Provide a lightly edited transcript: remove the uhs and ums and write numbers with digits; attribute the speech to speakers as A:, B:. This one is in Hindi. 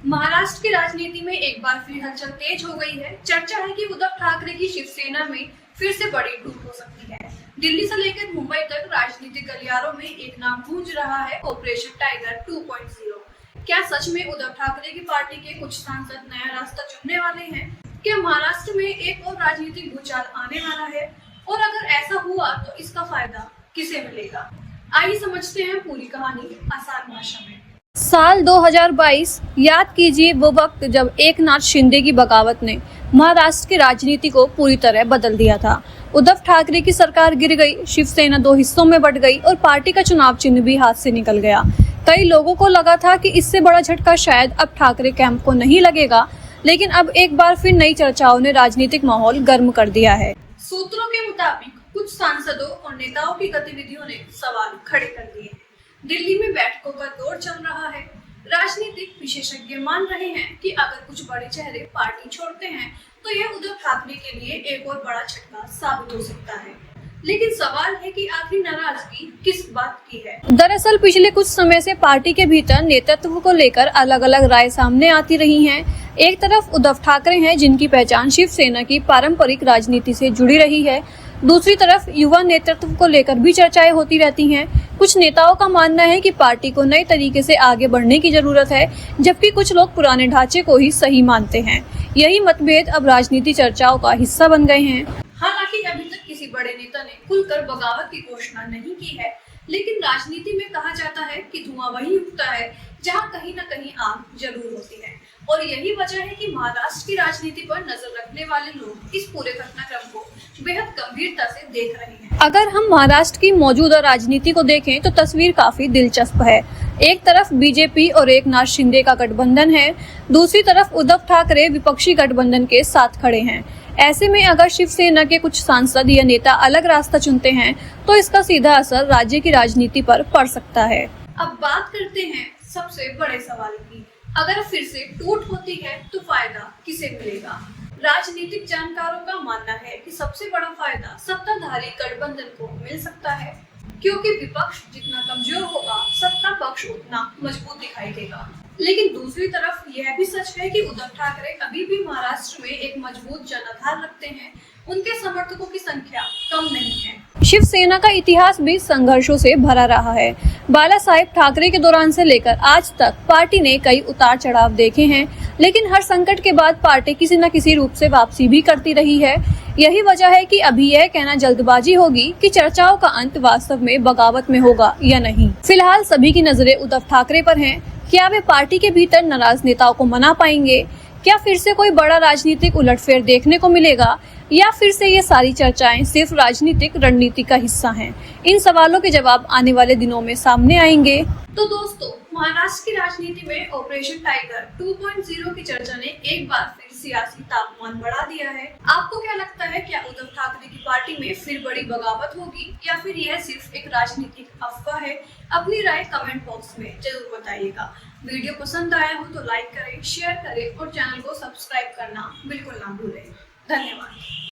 A: महाराष्ट्र की राजनीति में एक बार फिर हलचल तेज हो गई है। चर्चा है कि उद्धव ठाकरे की शिवसेना में फिर से बड़ी टूट हो सकती है। दिल्ली से लेकर मुंबई तक राजनीतिक गलियारों में एक नाम गूंज रहा है, ऑपरेशन टाइगर 2.0। क्या सच में उद्धव ठाकरे की पार्टी के कुछ सांसद नया रास्ता चुनने वाले हैं? क्या महाराष्ट्र में एक और राजनीतिक भूचाल आने वाला है? और अगर ऐसा हुआ तो इसका फायदा किसे मिलेगा? आइए समझते हैं पूरी कहानी आसान भाषा में।
B: साल 2022 याद कीजिए, वो वक्त जब एकनाथ शिंदे की बगावत ने महाराष्ट्र की राजनीति को पूरी तरह बदल दिया था। उद्धव ठाकरे की सरकार गिर गई, शिवसेना दो हिस्सों में बंट गई और पार्टी का चुनाव चिन्ह भी हाथ से निकल गया। कई लोगों को लगा था कि इससे बड़ा झटका शायद अब ठाकरे कैंप को नहीं लगेगा, लेकिन अब एक बार फिर नई चर्चाओं ने राजनीतिक माहौल गर्म कर दिया है।
A: सूत्रों के मुताबिक कुछ सांसदों और नेताओं की गतिविधियों ने सवाल खड़े कर दिए हैं। दिल्ली में बैठकों का दौर चल रहा है। राजनीतिक विशेषज्ञ मान रहे हैं कि अगर कुछ बड़े चेहरे पार्टी छोड़ते हैं तो यह उद्धव ठाकरे के लिए एक और बड़ा झटका साबित हो सकता है। लेकिन सवाल है कि आखिर नाराजगी किस बात की है?
B: दरअसल पिछले कुछ समय से पार्टी के भीतर नेतृत्व को लेकर अलग अलग राय सामने आती रही हैं। एक तरफ उद्धव ठाकरे हैं, जिनकी पहचान शिवसेना की पारंपरिक राजनीति से जुड़ी रही है। दूसरी तरफ युवा नेतृत्व को लेकर भी चर्चाएं होती रहती हैं। कुछ नेताओं का मानना है कि पार्टी को नए तरीके से आगे बढ़ने की जरूरत है, जबकि कुछ लोग पुराने ढांचे को ही सही मानते हैं। यही मतभेद अब राजनीति चर्चाओं का हिस्सा बन गए हैं।
A: हालांकि अभी तक किसी बड़े नेता ने खुलकर बगावत की घोषणा नहीं की है, लेकिन राजनीति में कहा जाता है कि धुआं वही उठता है जहां कहीं न कहीं आग जरूर होती है। और यही वजह है कि महाराष्ट्र की राजनीति पर नजर रखने वाले लोग इस पूरे घटनाक्रम को बेहद गंभीरता से देख रहे हैं।
B: अगर हम महाराष्ट्र की मौजूदा राजनीति को देखें तो तस्वीर काफी दिलचस्प है। एक तरफ बीजेपी और एकनाथ शिंदे का गठबंधन है, दूसरी तरफ उद्धव ठाकरे विपक्षी गठबंधन के साथ खड़े हैं। ऐसे में अगर शिवसेना के कुछ सांसद या नेता अलग रास्ता चुनते हैं तो इसका सीधा असर राज्य की राजनीति पर पड़ सकता है।
A: अब बात करते हैं सबसे बड़े सवाल की। अगर फिर से टूट होती है तो फायदा किसे मिलेगा? राजनीतिक जानकारों का मानना है कि सबसे बड़ा फायदा सत्ताधारी गठबंधन को मिल सकता है, क्योंकि विपक्ष जितना कमजोर होगा, सत्ता पक्ष उतना मजबूत दिखाई देगा। लेकिन दूसरी तरफ यह भी सच है कि उद्धव ठाकरे अभी भी महाराष्ट्र में एक मजबूत जनाधार रखते हैं। उनके समर्थकों की संख्या कम नहीं है।
B: शिवसेना का इतिहास भी संघर्षों से भरा रहा है। बाला साहेब ठाकरे के दौरान से लेकर आज तक पार्टी ने कई उतार चढ़ाव देखे हैं, लेकिन हर संकट के बाद पार्टी किसी न किसी रूप से वापसी भी करती रही है। यही वजह है कि अभी यह कहना जल्दबाजी होगी कि चर्चाओं का अंत वास्तव में बगावत में होगा या नहीं। फिलहाल सभी की नजरें उद्धव ठाकरे पर हैं। क्या वे पार्टी के भीतर नाराज नेताओं को मना पाएंगे? क्या फिर से कोई बड़ा राजनीतिक उलटफेर देखने को मिलेगा, या फिर से ये सारी चर्चाएं सिर्फ राजनीतिक रणनीति का हिस्सा हैं? इन सवालों के जवाब आने वाले दिनों में सामने आएंगे।
A: तो दोस्तों, महाराष्ट्र की राजनीति में ऑपरेशन टाइगर 2.0 की चर्चा ने एक बार फिर सियासी तापमान बढ़ा दिया है। आपको क्या लगता है, क्या उद्धव ठाकरे की पार्टी में फिर बड़ी बगावत होगी या फिर यह सिर्फ एक राजनीतिक अफवाह है? अपनी राय कमेंट बॉक्स में जरूर बताइएगा। वीडियो पसंद आया हो तो लाइक करें, शेयर करें और चैनल को सब्सक्राइब करना बिल्कुल ना भूलें। धन्यवाद।